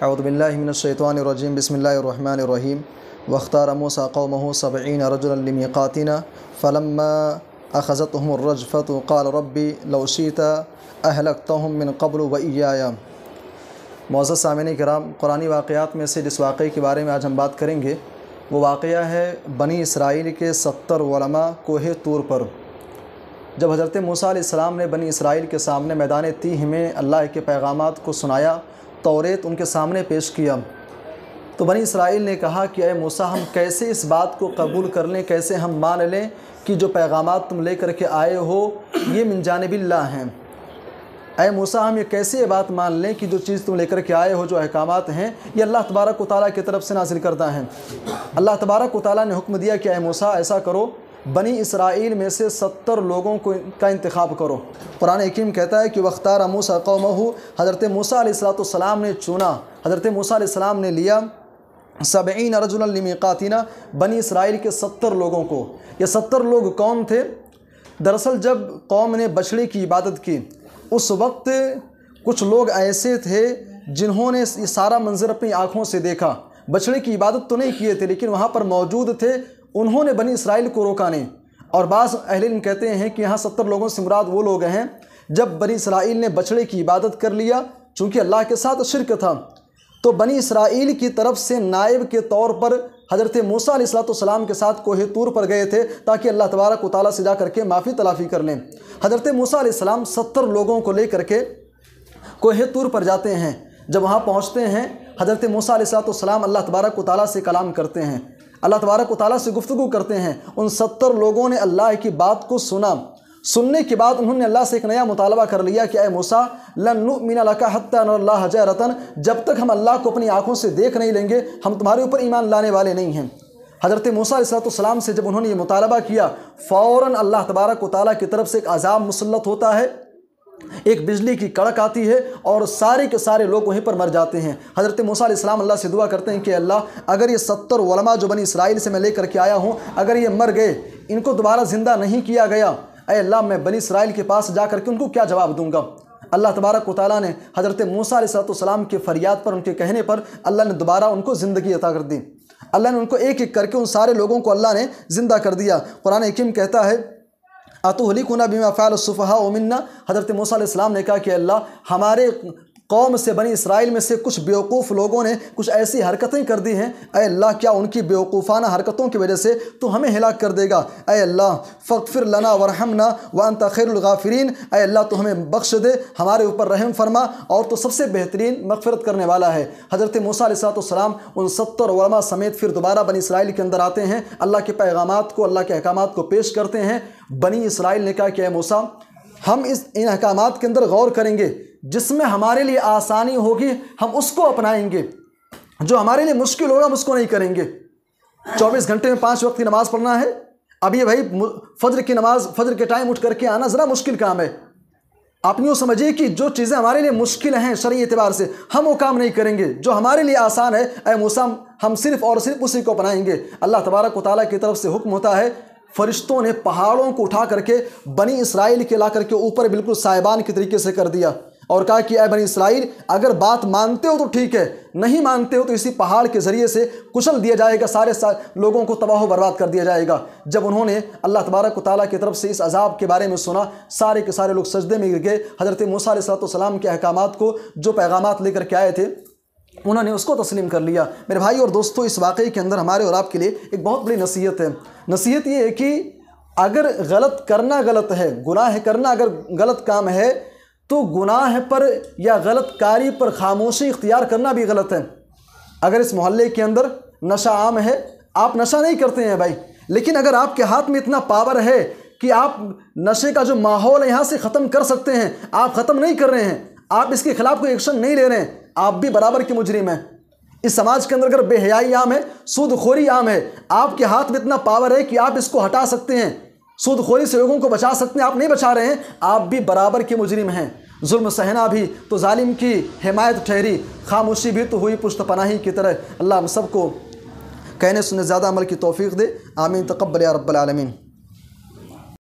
اعوذ باللہ من الشیطان الرجیم بسم اللہ الرحمن الرحیم واختار موسیٰ قومہ 70 رجلا لمیقاتنا فلما اخذتهم الرجفة قال ربی لو شئت اہلکتهم من قبل وإیایا۔ معزز سامعین کرام، قرآنی واقعات میں سے جس واقعے کے بارے میں آج ہم بات کریں گے وہ واقعہ ہے بنی اسرائیل کے 70 علماء کوہ طور پر۔ جب حضرت موسیٰ علیہ السلام نے بنی اسرائیل کے سامنے میدان تیہ میں اللہ کے پیغامات کو سنایا، توریت ان کے سامنے پیش کیا، تو بنی اسرائیل نے کہا کہ اے موسیٰ، ہم کیسے اس بات کو قبول کر لیں، کیسے ہم مان لیں کہ جو پیغامات تم لے کر کے آئے ہو یہ من جانب اللہ ہیں۔ اے موسیٰ، ہم یہ کیسے یہ بات مان لیں کہ جو چیز تم لے کر کے آئے ہو، جو احکامات ہیں، یہ اللہ تبارک و تعالیٰ کی طرف سے نازل کردہ ہیں۔ اللہ تبارک و تعالیٰ نے حکم دیا کہ اے موسیٰ ایسا کرو، بنی اسرائیل میں سے 70 لوگوں کا انتخاب کرو۔ قرآن حکیم کہتا ہے کہ وختار موسیٰ قومہ، حضرت موسیٰ علیہ السلام نے چنا، حضرت موسیٰ علیہ السلام نے لیا 70 رجلا لمیقاتنا، بنی اسرائیل کے 70 لوگوں کو۔ یہ 70 لوگ کون تھے؟ دراصل جب قوم نے بچڑے کی عبادت کی اس وقت کچھ لوگ ایسے تھے جنہوں نے یہ سارا منظر اپنی آنکھوں سے دیکھا، بچڑے کی عبادت تو نہیں کیے تھے لیکن وہاں پر موجود تھے، انہوں نے بنی اسرائیل کو روکا نہیں۔ اور بعض اہل علم کہتے ہیں کہ یہاں 70 لوگوں سے مراد وہ لوگ ہیں جب بنی اسرائیل نے بچڑے کی عبادت کر لیا، چونکہ اللہ کے ساتھ شرک تھا، تو بنی اسرائیل کی طرف سے نائب کے طور پر حضرت موسیٰ علیہ السلام کے ساتھ کوہ طور پر گئے تھے تاکہ اللہ تبارک و تعالیٰ سے جا کر کے معافی تلافی کر لیں۔ حضرت موسیٰ علیہ السلام 70 لوگوں کو لے کر کے کوہ طور پر جاتے ہیں۔ جب وہاں پہنچتے ہیں، حضرت موسیٰ علیہ السلام اللہ تبارک و تعالیٰ سے کلام کرتے ہیں، اللہ تبارک و تعالیٰ سے گفتگو کرتے ہیں۔ ان 70 لوگوں نے اللہ کی بات کو سنا، سننے کے بعد انہوں نے اللہ سے ایک نیا مطالبہ کر لیا کہ اے موسیٰ لن نؤمن لک حتی نری اللہ جہرۃ، جب تک ہم اللہ کو اپنی آنکھوں سے دیکھ نہیں لیں گے ہم تمہارے اوپر ایمان لانے والے نہیں ہیں۔ حضرت موسیٰ علیہ السلام سے جب انہوں نے یہ مطالبہ کیا، فوراً اللہ تبارک و تعالیٰ کی طرف سے ایک عذاب مسلط ہوتا ہے، ایک بجلی کی کڑک آتی ہے اور سارے کے سارے لوگ وہیں پر مر جاتے ہیں۔ حضرت موسیٰ علیہ السلام اللہ سے دعا کرتے ہیں کہ اللہ اگر یہ 70 علماء جو بنی اسرائیل سے میں لے کر کے آیا ہوں اگر یہ مر گئے، ان کو دوبارہ زندہ نہیں کیا گیا، اے اللہ میں بنی اسرائیل کے پاس جا کر کے ان کو کیا جواب دوں گا؟ اللہ تبارک و تعالیٰ نے حضرت موسیٰ علیہ السلام کے فریاد پر، ان کے کہنے پر اللہ نے دوبارہ ان کو زندگی عطا کر دی۔ اللہ نے ان کو ایک ایک کر کے ان سارے لوگوں کو اللہ نے زندہ کر دیا۔ قرآن حکیم کہتا ہے اتہلکنا بما فعل السفہاء منا، حضرت موسیٰ علیہ السلام نے کہا کہ اللہ ہمارے قوم سے، بنی اسرائیل میں سے کچھ بیوقوف لوگوں نے کچھ ایسی حرکتیں کر دی ہیں، اے اللہ کیا ان کی بیوقوفانہ حرکتوں کی وجہ سے تو ہمیں ہلاک کر دے گا؟ اے اللہ فاغفر لنا ورحمنا وانت خیر الغافرین، اے اللہ تو ہمیں بخش دے، ہمارے اوپر رحم فرما، اور تو سب سے بہترین مغفرت کرنے والا ہے۔ حضرت موسیٰ علیہ السلام ان 70 علماء سمیت پھر دوبارہ بنی اسرائیل کے اندر آتے ہیں، اللہ کے پیغامات کو، اللہ کے احکامات کو پیش کرتے ہیں۔ بنی اسرائیل نے کہا کہ اے موسیٰ ہم ان احکامات کے اندر غور کریں گے، جس میں ہمارے لیے آسانی ہوگی ہم اس کو اپنائیں گے، جو ہمارے لیے مشکل ہوگا ہم اس کو نہیں کریں گے۔ 24 گھنٹے میں 5 وقت کی نماز پڑھنا ہے، اب یہ بھائی فجر کی نماز، فجر کے ٹائم اٹھ کر کے آنا ذرا مشکل کام ہے۔ آپ یوں سمجھیے کہ جو چیزیں ہمارے لیے مشکل ہیں شرعی اعتبار سے ہم وہ کام نہیں کریں گے، جو ہمارے لیے آسان ہے اے موسیٰ ہم صرف اور صرف اسی کو اپنائیں گے۔ اللہ تبارک و تعالیٰ کی طرف سے حکم ہوتا ہے، فرشتوں نے پہاڑوں کو اٹھا کر کے بنی اسرائیل کے لا کر کے اوپر بالکل سائبان کے طریقے سے کر دیا، اور کہا کہ اے بنی اسرائیل اگر بات مانتے ہو تو ٹھیک ہے، نہیں مانتے ہو تو اسی پہاڑ کے ذریعے سے کچل دیا جائے گا، سارے لوگوں کو تباہ و برباد کر دیا جائے گا۔ جب انہوں نے اللہ تبارک و تعالیٰ کی طرف سے اس عذاب کے بارے میں سنا، سارے کے سارے لوگ سجدے میں گر گئے۔ حضرت موسیٰ علیہ السلام کے احکامات کو، جو پیغامات لے کر کے آئے تھے، انہوں نے اس کو تسلیم کر لیا۔ میرے بھائی اور دوستو، اس واقعے کے اندر ہمارے اور آپ کے لیے ایک بہت بڑی نصیحت ہے۔ نصیحت یہ ہے کہ اگر غلط کرنا غلط ہے، گناہ کرنا اگر غلط کام ہے تو گناہ پر یا غلط کاری پر خاموشی اختیار کرنا بھی غلط ہے۔ اگر اس محلے کے اندر نشہ عام ہے، آپ نشہ نہیں کرتے ہیں بھائی، لیکن اگر آپ کے ہاتھ میں اتنا پاور ہے کہ آپ نشے کا جو ماحول ہے یہاں سے ختم کر سکتے ہیں، آپ ختم نہیں کر رہے ہیں، آپ اس کے خلاف کوئی ایکشن نہیں لے رہے ہیں، آپ بھی برابر کے مجرم ہیں۔ اس سماج کے اندر اگر بے حیائی عام ہے، سود خوری عام ہے، آپ کے ہاتھ میں اتنا پاور ہے کہ آپ اس کو ہٹا سکتے ہیں، سود خوری سے لوگوں کو بچا سکتے ہیں، آپ نہیں بچا رہے ہیں، آپ بھی برابر کے مجرم ہیں۔ ظلم سہنا بھی تو ظالم کی حمایت ٹھہری، خاموشی بھی تو ہوئی پشت پناہی کی طرح۔ اللہ ہم سب کو کہنے سننے زیادہ عمل کی توفیق دے، آمین، تقبل یا رب العالمین۔